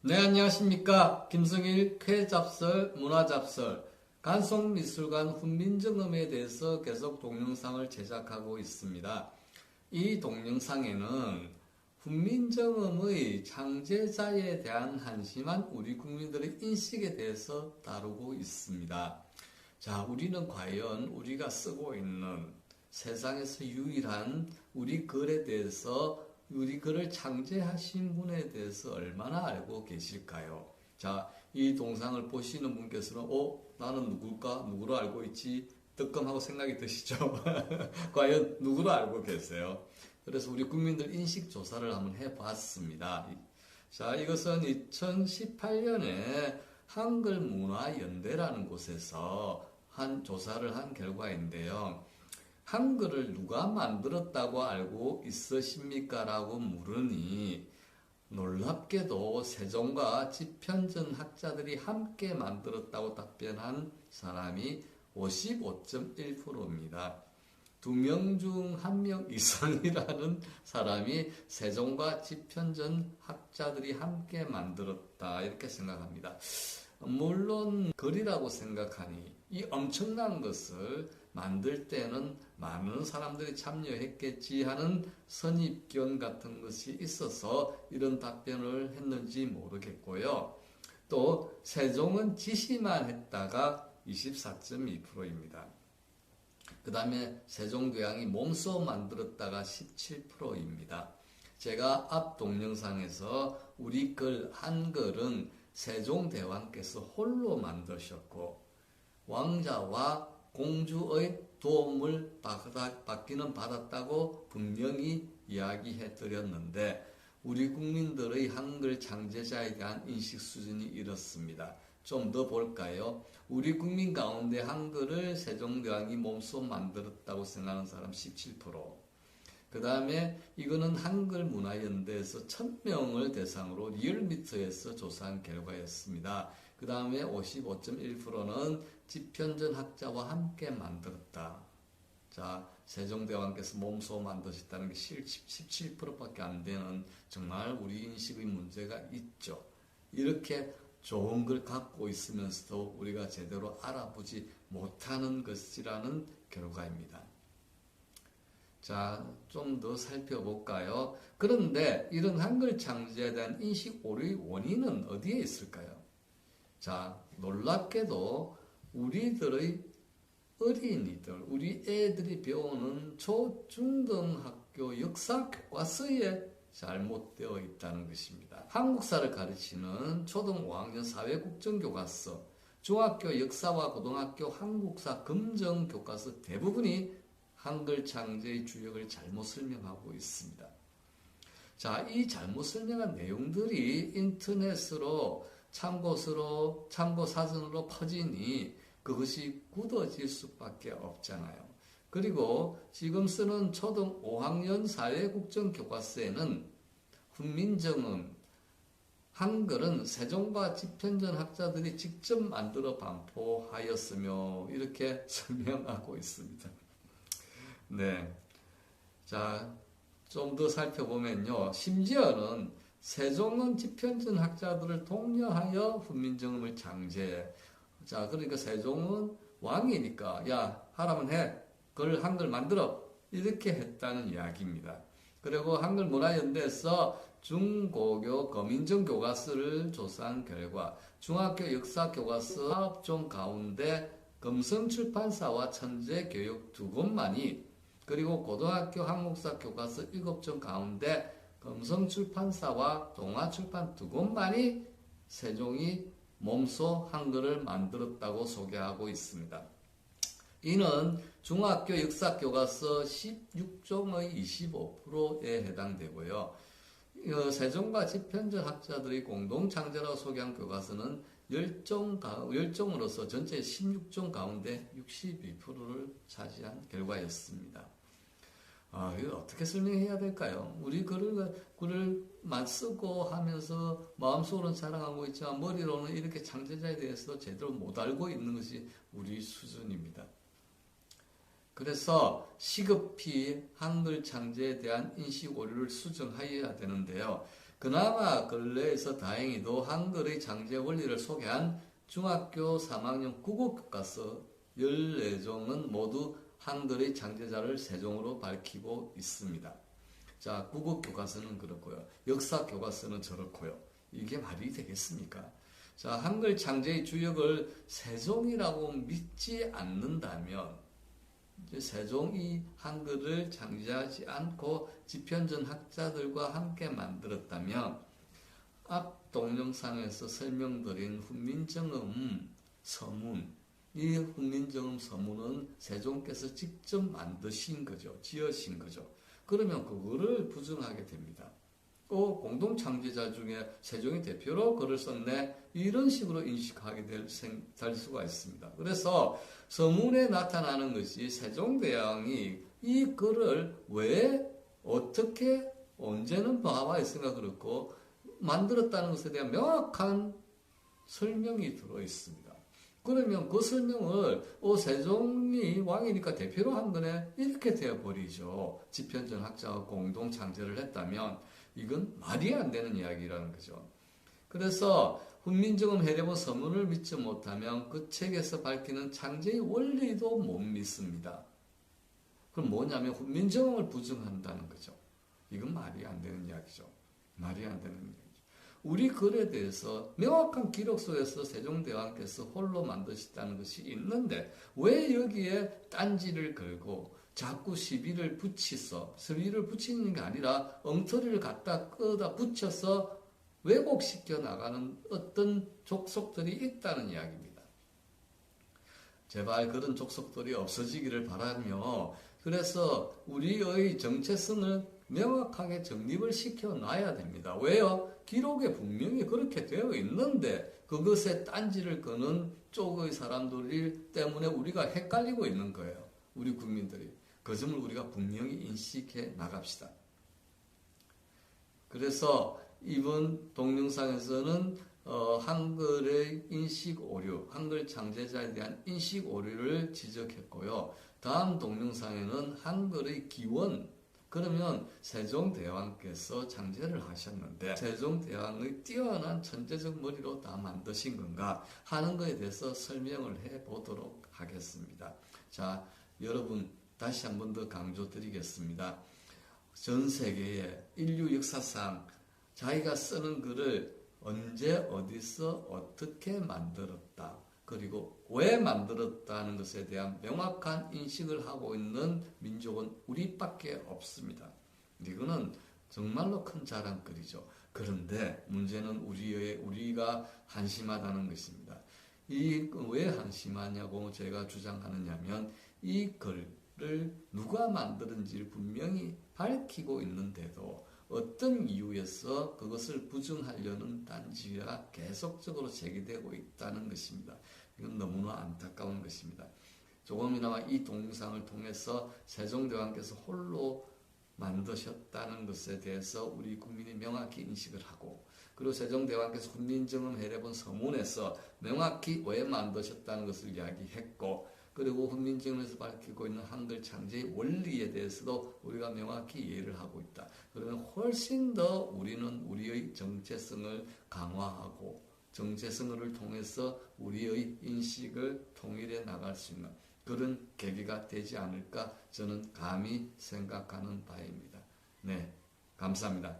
네, 안녕하십니까. 김승일 쾌잡설, 문화잡설, 간송미술관 훈민정음에 대해서 계속 동영상을 제작하고 있습니다. 이 동영상에는 훈민정음의 창제자에 대한 한심한 우리 국민들의 인식에 대해서 다루고 있습니다. 자, 우리는 과연 우리가 쓰고 있는 세상에서 유일한 우리 글에 대해서 우리 글을 창제하신 분에 대해서 얼마나 알고 계실까요? 자, 이 동상을 보시는 분께서는 나는 누굴까? 누구로 알고 있지? 뜨끔하고 생각이 드시죠? 과연 누구로 알고 계세요? 그래서 우리 국민들 인식 조사를 한번 해봤습니다. 자, 이것은 2018년에 한글문화연대라는 곳에서 한 조사를 한 결과인데요. 한글을 누가 만들었다고 알고 있으십니까? 라고 물으니 놀랍게도 세종과 집현전 학자들이 함께 만들었다고 답변한 사람이 55.1%입니다. 2명 중 1명 이상이라는 사람이 세종과 집현전 학자들이 함께 만들었다 이렇게 생각합니다. 물론 글이라고 생각하니 이 엄청난 것을 만들 때는 많은 사람들이 참여했겠지 하는 선입견 같은 것이 있어서 이런 답변을 했는지 모르겠고요. 또 세종은 지시만 했다가 24.2%입니다. 그 다음에 세종대왕이 몸소 만들었다가 17%입니다. 제가 앞 동영상에서 우리 글 한글은 세종대왕께서 홀로 만드셨고 왕자와 공주의 도움을 받기는 받았다고 분명히 이야기해 드렸는데 우리 국민들의 한글 창제자에 대한 인식 수준이 이렇습니다. 좀 더 볼까요? 우리 국민 가운데 한글을 세종대왕이 몸소 만들었다고 생각하는 사람 17%. 그 다음에 이거는 한글문화연대에서 1000명을 대상으로 리얼미터에서 조사한 결과였습니다. 그 다음에 55.1%는 집현전 학자와 함께 만들었다. 자, 세종대왕께서 몸소 만드셨다는 게 17%밖에 안 되는 정말 우리 인식의 문제가 있죠. 이렇게 좋은 걸 갖고 있으면서도 우리가 제대로 알아보지 못하는 것이라는 결과입니다. 자, 좀 더 살펴볼까요? 그런데 이런 한글 창제에 대한 인식 오류의 원인은 어디에 있을까요? 자, 놀랍게도 우리들의 어린이들, 우리 애들이 배우는 초, 중등학교 역사 교과서에 잘못되어 있다는 것입니다. 한국사를 가르치는 초등 5학년 사회국정교과서, 중학교 역사와 고등학교 한국사 검정교과서 대부분이 한글 창제의 주역을 잘못 설명하고 있습니다. 자, 이 잘못 설명한 내용들이 인터넷으로 참고 사전으로 퍼지니 그것이 굳어질 수밖에 없잖아요. 그리고 지금 쓰는 초등 5학년 사회국정교과서에는 훈민정음, 한글은 세종과 집현전 학자들이 직접 만들어 반포하였으며 이렇게 설명하고 있습니다. 네. 자, 좀 더 살펴보면요. 심지어는 세종은 집현전 학자들을 독려하여 훈민정음을 창제해. 자, 그러니까 세종은 왕이니까, 야, 하라면 해. 그걸 한글 만들어. 이렇게 했다는 이야기입니다. 그리고 한글문화연대에서 중고교 거민정 교과서를 조사한 결과 중학교 역사 교과서 9종 가운데 금성출판사와 천재교육 2권만이 그리고 고등학교 한국사 교과서 7종 가운데 금성출판사와 동아출판 2권만이 세종이 몸소 한글을 만들었다고 소개하고 있습니다. 이는 중학교 역사교과서 16종의 25%에 해당되고요. 세종과 집현전 학자들이 공동창제라고 소개한 교과서는 10종으로서 전체 16종 가운데 62%를 차지한 결과였습니다. 이걸 어떻게 설명해야 될까요? 우리 글을만 쓰고 하면서 마음속으로는 자랑하고 있지만 머리로는 이렇게 창제자에 대해서 제대로 못 알고 있는 것이 우리 수준입니다. 그래서 시급히 한글 창제에 대한 인식 오류를 수정해야 되는데요. 그나마 근래에서 다행히도 한글의 창제 원리를 소개한 중학교 3학년 국어교과서 14종은 모두 한글의 창제자를 세종으로 밝히고 있습니다. 자, 국어교과서는 그렇고요. 역사교과서는 저렇고요. 이게 말이 되겠습니까? 자, 한글 창제의 주역을 세종이라고 믿지 않는다면, 이제 세종이 한글을 창제하지 않고 지편전 학자들과 함께 만들었다면, 앞 동영상에서 설명드린 훈민정음 서문, 이 훈민정음 서문은 세종께서 직접 만드신 거죠. 지으신 거죠. 그러면 그거를 부정하게 됩니다. 공동 창제자 중에 세종이 대표로 글을 썼네, 이런 식으로 인식하게 될 수가 있습니다. 그래서 서문에 나타나는 것이 세종대왕이 이 글을 왜, 어떻게, 언제는 하와했으니까 그렇고 만들었다는 것에 대한 명확한 설명이 들어 있습니다. 그러면 그 설명을 세종이 왕이니까 대표로 한 거네, 이렇게 되어버리죠. 지편전 학자가 공동 창제를 했다면 이건 말이 안 되는 이야기라는 거죠. 그래서 훈민정음 해례본 서문을 믿지 못하면 그 책에서 밝히는 창제의 원리도 못 믿습니다. 그럼 뭐냐면 훈민정음을 부정한다는 거죠. 이건 말이 안 되는 이야기죠. 말이 안 되는 이야기죠. 우리 글에 대해서 명확한 기록 속에서 세종대왕께서 홀로 만드셨다는 것이 있는데 왜 여기에 딴지를 걸고 자꾸 시비를 붙이는 게 아니라 엉터리를 갖다 끄다 붙여서 왜곡시켜 나가는 어떤 족속들이 있다는 이야기입니다. 제발 그런 족속들이 없어지기를 바라며, 그래서 우리의 정체성을 명확하게 정립을 시켜놔야 됩니다. 왜요? 기록에 분명히 그렇게 되어 있는데 그것에 딴지를 거는 쪽의 사람들 때문에 우리가 헷갈리고 있는 거예요. 우리 국민들이. 그 점을 우리가 분명히 인식해 나갑시다. 그래서 이번 동영상에서는 한글의 인식 오류, 한글 창제자에 대한 인식 오류를 지적했고요. 다음 동영상에는 한글의 기원, 그러면 세종대왕께서 창제를 하셨는데 세종대왕의 뛰어난 천재적 머리로 다 만드신 건가 하는 것에 대해서 설명을 해보도록 하겠습니다. 자, 여러분 다시 한 번 더 강조드리겠습니다. 전 세계의 인류 역사상 자기가 쓰는 글을 언제 어디서 어떻게 만들었다, 그리고 왜 만들었다는 것에 대한 명확한 인식을 하고 있는 민족은 우리밖에 없습니다. 이거는 정말로 큰 자랑거리죠. 그런데 문제는 우리가 한심하다는 것입니다. 왜 한심하냐고 제가 주장하느냐면 이 글을 누가 만드는지를 분명히 밝히고 있는데도 어떤 이유에서 그것을 부정하려는 딴지가 계속적으로 제기되고 있다는 것입니다. 이건 너무나 안타까운 것입니다. 조금이나마 이 동영상을 통해서 세종대왕께서 홀로 만드셨다는 것에 대해서 우리 국민이 명확히 인식을 하고, 그리고 세종대왕께서 훈민정음 해례본 서문에서 명확히 왜 만드셨다는 것을 이야기했고, 그리고 훈민정음에서 밝히고 있는 한글 창제의 원리에 대해서도 우리가 명확히 이해를 하고 있다. 그러면 훨씬 더 우리는 우리의 정체성을 강화하고 정체성을 통해서 우리의 인식을 통일해 나갈 수 있는 그런 계기가 되지 않을까 저는 감히 생각하는 바입니다. 네, 감사합니다.